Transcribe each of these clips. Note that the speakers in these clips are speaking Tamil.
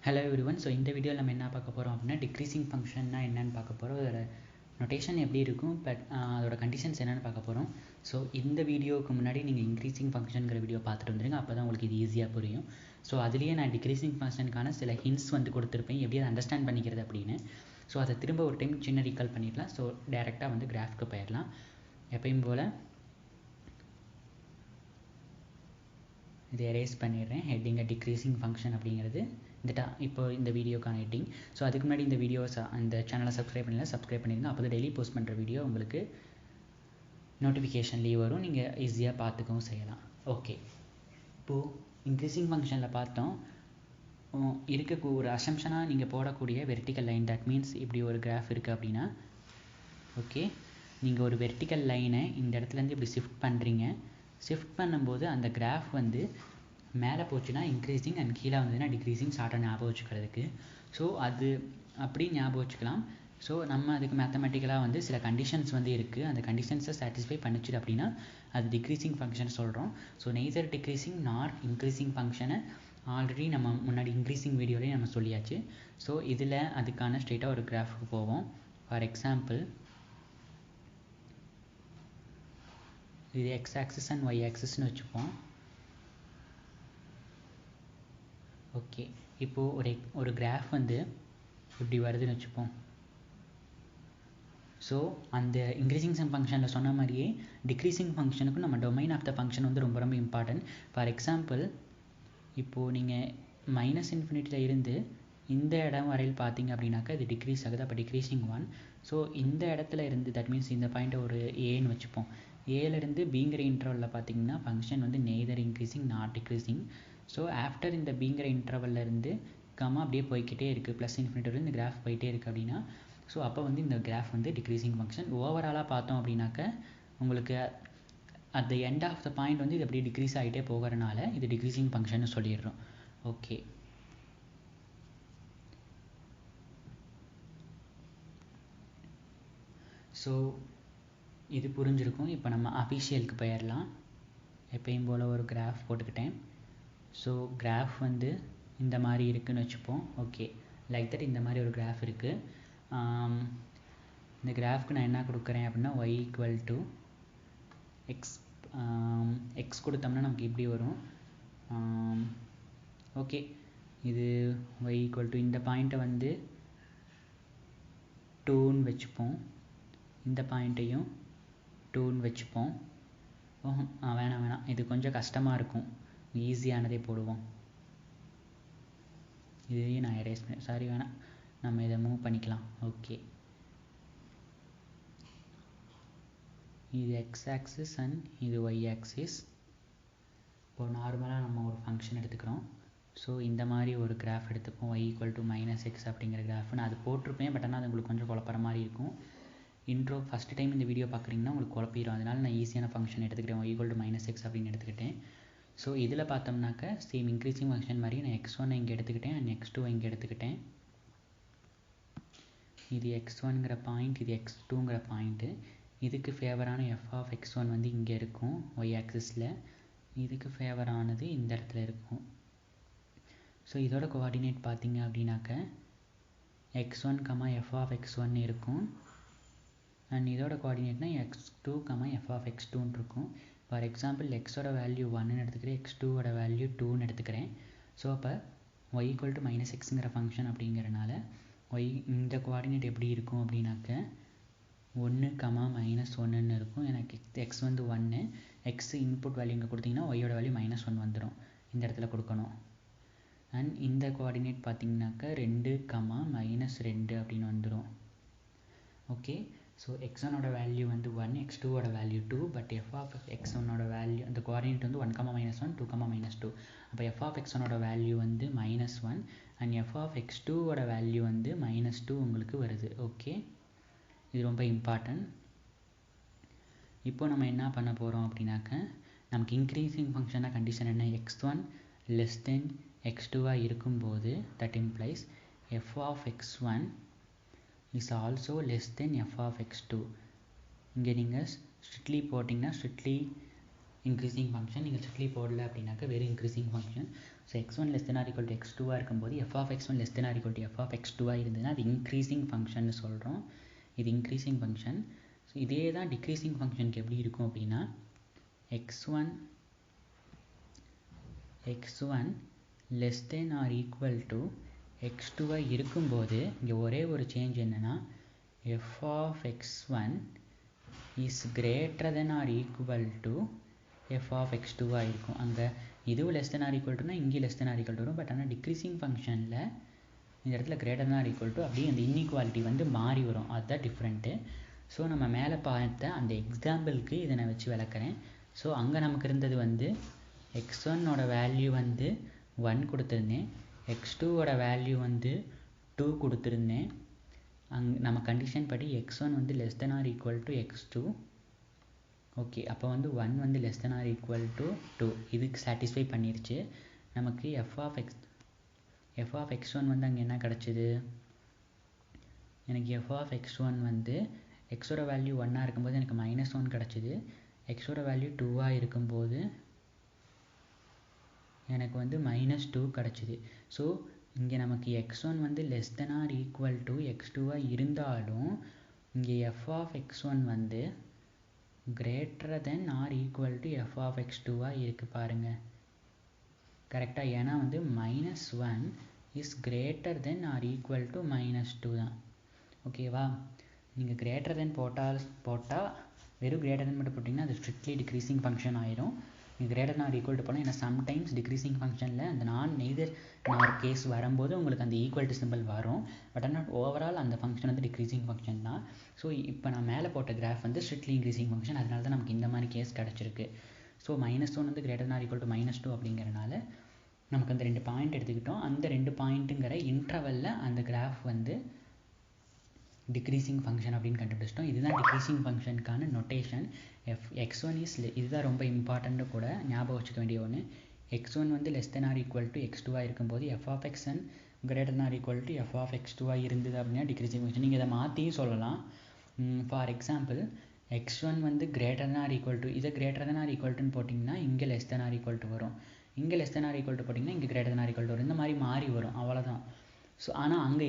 Hello everyone. ஸோ இந்த வீடியோவில் நம்ம என்ன பார்க்க போகிறோம் அப்படின்னா டிக்ரீசிங் ஃபங்க்ஷன்னா என்னென்னு பார்க்க போகிறோம், அதோட நொட்டேஷன் எப்படி இருக்கும், பட் அதோட கண்டிஷன்ஸ் என்னென்னு பார்க்க போகிறோம். ஸோ இந்த வீடியோவுக்கு முன்னாடி நீங்கள் இன்க்ரீசிங் ஃபங்க்ஷனுங்கிற வீடியோ பார்த்துட்டு வந்துருங்க, அப்போ தான் உங்களுக்கு இது ஈஸியாக புரியும். ஸோ அதுலேயே நான் டிக்ரீசிங் ஃபங்க்ஷனுக்கான சில ஹிண்ட்ஸ் கொடுத்துருப்பேன், எப்படி அதை அண்டர்ஸ்டாண்ட் பண்ணிக்கிறது அப்படின்னு. ஸோ அதை திரும்ப ஒரு டைம் சின்ன ரீகால் பண்ணிடலாம். ஸோ டேரெக்டாக கிராஃப்க்கு போயிடலாம். எப்பயும் போல் இது எரேஸ் பண்ணிடுறேன். ஹெட்டிங்கை டிக்ரீசிங் ஃபங்க்ஷன் அப்படிங்கிறது இப்போ இந்த வீடியோக்கான ஹெட்டிங். ஸோ அதுக்கு முன்னாடி இந்த வீடியோவை இந்த சேனலை சப்ஸ்கிரைப் பண்ணிடுங்க. அப்போ தான் டெய்லி போஸ்ட் பண்ணுற வீடியோ உங்களுக்கு நோட்டிஃபிகேஷன்லேயே வரும், நீங்கள் ஈஸியாக பார்த்துக்கவும் செய்யலாம். ஓகே, இப்போது இன்க்ரீசிங் ஃபங்க்ஷனில் பார்த்தோம், ஒரு அசம்ஷனாக நீங்கள் போடக்கூடிய வெர்டிக்கல் லைன். தட் மீன்ஸ் இப்படி ஒரு கிராஃப் இருக்குது அப்படின்னா, ஓகே, நீங்கள் ஒரு வெர்டிக்கல் லைனை இந்த இடத்துலேருந்து இப்படி ஷிஃப்ட் பண்ணுறீங்க. ஷிஃப்ட் பண்ணும்போது அந்த கிராஃப் மேலே போச்சுன்னா இன்க்ரீசிங் அண்ட் கீழே வந்ததுன்னா டிக்ரீசிங் ஷார்ட்டாக ஞாபகம் வச்சுக்கிறதுக்கு. ஸோ அது அப்படி ஞாபகம் வச்சுக்கலாம். ஸோ நம்ம அதுக்கு மேத்தமெட்டிக்கலாக சில கண்டிஷன்ஸ் இருக்குது. அந்த கண்டிஷன்ஸை சாட்டிஸ்ஃபை பண்ணிச்சு அப்படின்னா அது டிக்ரீசிங் ஃபங்க்ஷன் சொல்கிறோம். ஸோ நெய்தர் டிக்ரீசிங் நார் இன்க்ரீசிங் ஃபங்க்ஷனை ஆல்ரெடி நம்ம முன்னாடி இன்க்ரீசிங் வீடியோலேயே நம்ம சொல்லியாச்சு. ஸோ இதில் அதுக்கான ஸ்ட்ரெயிட்டாக ஒரு கிராஃபுக்கு போவோம். ஃபார் எக்ஸாம்பிள், இது எக்ஸ் ஆக்சிஸ் அண்ட் ஒய் ஆக்சிஸ்ன்னு வச்சுப்போம். ஓகே, இப்போது ஒரு கிராஃப் இப்படி வருதுன்னு வச்சுப்போம். ஸோ அந்த இன்க்ரீசிங் ஃபங்க்ஷனில் சொன்ன மாதிரியே டிக்ரீசிங் ஃபங்க்ஷனுக்கும் நம்ம டொமைன் ஆஃப் த ஃபங்க்ஷன் ரொம்ப ரொம்ப இம்பார்ட்டன்ட். ஃபார் எக்ஸாம்பிள், இப்போது நீங்கள் -∞ இருந்து இந்த இடம் வரையில் பார்த்தீங்க அப்படின்னாக்கா இது டிக்ரீஸ் ஆகுது. அப்போ டிக்ரீசிங் 1. ஸோ இந்த இடத்துல இருந்து, தட் மீன்ஸ் இந்த பாயிண்ட்டை ஒரு ஏன்னு வச்சுப்போம். ஏலேருந்து பிங்கிற இன்டர்வலில் பார்த்தீங்கன்னா function neither increasing not decreasing. So after இந்த பிங்கிற இன்டர்வல்லேருந்து அப்படியே போய்கிட்டே இருக்குது, +∞ இந்த கிராஃப் போயிட்டே இருக்குது அப்படின்னா, ஸோ அப்போ இந்த கிராஃப் டிக்ரீசிங் ஃபங்க்ஷன். ஓவராலாக பார்த்தோம் அப்படின்னாக்க உங்களுக்கு at the end of the point இது அப்படியே டிக்ரீஸ் ஆகிட்டே போகிறனால இது டிக்ரீசிங் ஃபங்க்ஷன் சொல்லிடுறோம். ஓகே, ஸோ இது புரிஞ்சிருக்கும். இப்போ நம்ம அஃபிஷியலுக்கு போயிடலாம். எப்பயும் போல் ஒரு கிராஃப் போட்டுக்கிட்டேன். ஸோ கிராஃப் இந்த மாதிரி இருக்குதுன்னு வச்சுப்போம். ஓகே, லைக் தட் இந்த மாதிரி ஒரு கிராஃப் இருக்குது. இந்த கிராஃப்க்கு நான் என்ன கொடுக்குறேன் அப்படின்னா y = x கொடுத்தோம்னா நமக்கு இப்படி வரும். ஓகே, இது y = இந்த பாயிண்ட்டை 2ன்னு வச்சுப்போம். இந்த பாயிண்ட்டையும் 2ன்னு வச்சுப்போம். வேணாம், இது கொஞ்சம் கஷ்டமாக இருக்கும், ஈஸியானதே போடுவோம். இதையும் நான் எரேஸ் பண்ணேன், சாரி வேணாம், நம்ம இதை மூவ் பண்ணிக்கலாம். ஓகே, இது எக்ஸ் ஆக்சிஸ் அண்ட் இது ஒய் ஆக்சிஸ். இப்போது நார்மலாக நம்ம ஒரு ஃபங்க்ஷன் எடுத்துக்கிறோம். ஸோ இந்த மாதிரி ஒரு கிராஃப் எடுத்துப்போம், y = -x அப்படிங்கிற கிராஃப். நான் அது போட்டிருப்பேன், பட் ஆனால் அது உங்களுக்கு கொஞ்சம் குழப்பற மாதிரி இருக்கும். இன்ட்ரோ ஃபஸ்ட் டைம் இந்த வீடியோ பார்க்குறீங்கன்னா உங்களுக்கு குழப்பிடும், அதனால் நான் ஈஸியான ஃபங்க்ஷன் எடுத்துக்கிட்டேன், y = -x அப்படின்னு எடுத்துக்கிட்டேன். ஸோ இதில் பார்த்தோம்னாக்க சேம் இன்க்ரீசிங் ஃபங்க்ஷன் மாதிரி நான் x1 இங்கே எடுத்துக்கிட்டேன் அண்ட் x2 இங்கே எடுத்துக்கிட்டேன். இது x1ங்கிற பாயிண்ட், இது x2ங்கிற பாயிண்ட்டு. இதுக்கு ஃபேவரான f(x1) இங்கே இருக்கும் y ஆக்சிஸில், இதுக்கு ஃபேவரானது இந்த இடத்துல இருக்கும். ஸோ இதோட கோஆர்டினேட் பார்த்தீங்க அப்படின்னாக்க x1, f(x1) இருக்கும். அண்ட் இதோட கோஆர்டினேட்னா x2, f(x2) இருக்கும். ஃபார் எக்ஸாம்பிள், எக்ஸோட வேல்யூ 1ன்னு எடுத்துக்கிறேன், x2ஓட வேல்யூ 2ன்னு எடுத்துக்கிறேன். ஸோ அப்போ y = -xங்கிற ஃபங்க்ஷன் அப்படிங்கிறனால இந்த கோஆர்டினேட் எப்படி இருக்கும் அப்படின்னாக்க 1, -1ன்னு இருக்கும். எனக்கு x 1, x இன்புட் வேல்யூ இங்கே கொடுத்தீங்கன்னா ஒய்யோட வேல்யூ -1 வந்துடும், இந்த இடத்துல கொடுக்கணும். அண்ட் இந்த கோஆர்டினேட் பார்த்தீங்கன்னாக்க 2, -2 அப்படின்னு வந்துடும். ஓகே, ஸோ x1ஓட வேல்யூ 1, x2ஓட வேல்யூ 2, பட் f(x1)ஓட வேல்யூ அந்த கோஆர்டினேட் 1, -1, 2, -2. அப்போ f(x1)ஓட வேல்யூ -1 அண்ட் f(x2)ஓட வேல்யூ -2 உங்களுக்கு வருது. ஓகே, இது ரொம்ப இம்பார்ட்டன்ட். இப்போ நம்ம என்ன பண்ண போகிறோம் அப்படின்னாக்க, நமக்கு இன்க்ரீசிங் ஃபங்க்ஷனாக கண்டிஷன் என்ன, x1 < x2 இருக்கும்போது that implies f(x1) is also less than f(x2). இங்கே நீங்கள் ஸ்ட்ரிக்ட்லி போட்டிங்கன்னா ஸ்ட்ரிக்ட்லி இன்க்ரீசிங் ஃபங்க்ஷன், நீங்கள் ஸ்ட்ரிக்ட்லி போடல அப்படின்னாக்க வெறும் increasing function. So x1 less than or equal to x2 இருக்கும்போது f of x1 less than or equal to f of x2 இருந்ததுன்னா அது இன்க்ரீசிங் ஃபங்க்ஷன் சொல்கிறோம். இது இன்க்ரீசிங் ஃபங்க்ஷன். ஸோ இதே தான் டிக்ரீசிங் ஃபங்க்ஷனுக்கு எப்படி இருக்கும் அப்படின்னா x1 less than or equal to x2 இருக்கும்போது இங்கே ஒரே ஒரு சேஞ்ச் என்னன்னா f of x1 is greater than or equal to f of x2 இருக்கும். அங்கே இதுவும் less than or equal to இங்கே less than or equal to வரும். பட் ஆனால் டிக்ரீசிங் ஃபங்க்ஷனில் இந்த இடத்துல greater than or equal to அப்படியே அந்த இன்இக்வாலிட்டி வந்து மாறி வரும். அதுதான் டிஃப்ரெண்ட்டு. ஸோ நம்ம மேலே பார்த்த அந்த எக்ஸாம்பிளுக்கு இதை நான் வச்சு விளக்குறேன். ஸோ அங்கே நமக்கு இருந்தது வந்து x1ஓட வேல்யூ வந்து 1 கொடுத்துருந்தேன், x2ஓட வேல்யூ வந்து 2 கொடுத்துருந்தேன். நம்ம கண்டிஷன் படி x1 வந்து less than or equal to x2. Okay, அப்போ வந்து 1 வந்து less than or equal to 2. இதுக்கு சாட்டிஸ்ஃபை பண்ணிருச்சு. நமக்கு f of x1 வந்து அங்கே என்ன கிடச்சிது? எனக்கு f of x1 வந்து xோட வேல்யூ 1 இருக்கும்போது எனக்கு -1 கிடச்சிது. xோட வேல்யூ 2 இருக்கும்போது எனக்கு வந்து -2 கிடச்சிது. ஸோ இங்கே நமக்கு x1 வந்து less than or equal to x2 இருந்தாலும் இங்கே f of x1 வந்து greater than or equal to f of x2 இருக்குது பாருங்க. கரெக்டாக, ஏன்னா வந்து -1 is greater than or equal to -2 தான். ஓகேவா? நீங்கள் greater than போட்டால் வெறும் greater than மட்டும் போட்டிங்கன்னா அது ஸ்ட்ரிக்ட்லி டிக்ரீசிங் ஃபங்க்ஷன் ஆயிரும். நீங்கள் greater than or equal to போனால், ஏன்னா சம்டைம்ஸ் டிக்ரீசிங் ஃபங்க்ஷனில் அந்த நெய்தர் நார் கேஸ் வரும்போது உங்களுக்கு அந்த ஈக்குவல் டு சிம்பிள் வரும். பட் ஆனால் ஓவரால் அந்த ஃபங்க்ஷன் வந்து டிக்ரீசிங் ஃபங்க்ஷன் தான். ஸோ இப்போ நான் மேலே போட்ட கிராஃப் வந்து ஸ்ட்ரிக்ட்லி இன்க்ரீசிங் ஃபங்க்ஷன். அதனால தான் நமக்கு இந்த மாதிரி கேஸ் கிடச்சிருக்கு. ஸோ -1 வந்து greater than or equal to -2 அப்படிங்கிறனால நமக்கு அந்த 2 பாயிண்ட் எடுத்துக்கிட்டோம். அந்த 2 பாயிண்ட்டுங்கிற இன்டர்வலில் அந்த கிராஃப் வந்து டிக்ரீசிங் ஃபங்க்ஷன் அப்படின்னு கண்டுபிடிச்சிட்டோம். இதுதான் டிக்ரீசிங் ஃபங்க்ஷனுக்கான நொட்டேஷன். x1 இஸ் இதுதான் ரொம்ப இம்பார்ட்டண்ட்டு கூட, ஞாபகம் வச்சுக்க வேண்டிய ஒன்று. x1 வந்து less than or equal to x2 இருக்கும்போது f of xn greater than or equal to f of x2 இருந்தது அப்படின்னா டிக்ரீசிங் ஃபங்க்ஷன். நீங்கள் இதை மாற்றியும் சொல்லலாம். ஃபார் எக்ஸாம்பிள் x1 வந்து greater than or equal to, இதை greater than or equal to போட்டிங்கன்னா இங்கே less than or equal to வரும். இங்கே less than or equal to போட்டிங்கன்னா இங்கே greater than or equal to வரும். இந்த மாதிரி மாறி வரும், அவ்வளோதான். ஸோ ஆனால் அங்கே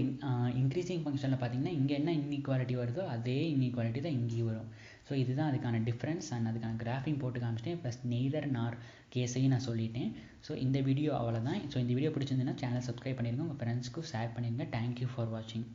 இன்க்ரீசிங் ஃபங்க்ஷனில் பார்த்தீங்கன்னா இங்கே என்ன இன்இக்வாலிட்டி வருதோ அதே இன்இக்வாலிட்டி தான் இங்கேயும் வரும். ஸோ இதுதான் அதுக்கான டிஃப்ரென்ஸ். அண்ட் அதுக்கான கிராஃபிங் போட்டு காமிச்சிட்டேன். ப்ளஸ் நெய்தர் நார் கேஸையும் நான் சொல்லிட்டேன். ஸோ இந்த வீடியோ அவ்வளோதான். ஸோ இந்த வீடியோ பிடிச்சிருந்ததுன்னா சேனல் சப்ஸ்கிரைப் பண்ணிடுங்க, உங்கள் ஃப்ரெண்ட்ஸ்க்கும் ஷேர் பண்ணிடுங்க. தேங்க்யூ ஃபார் வாட்சிங்.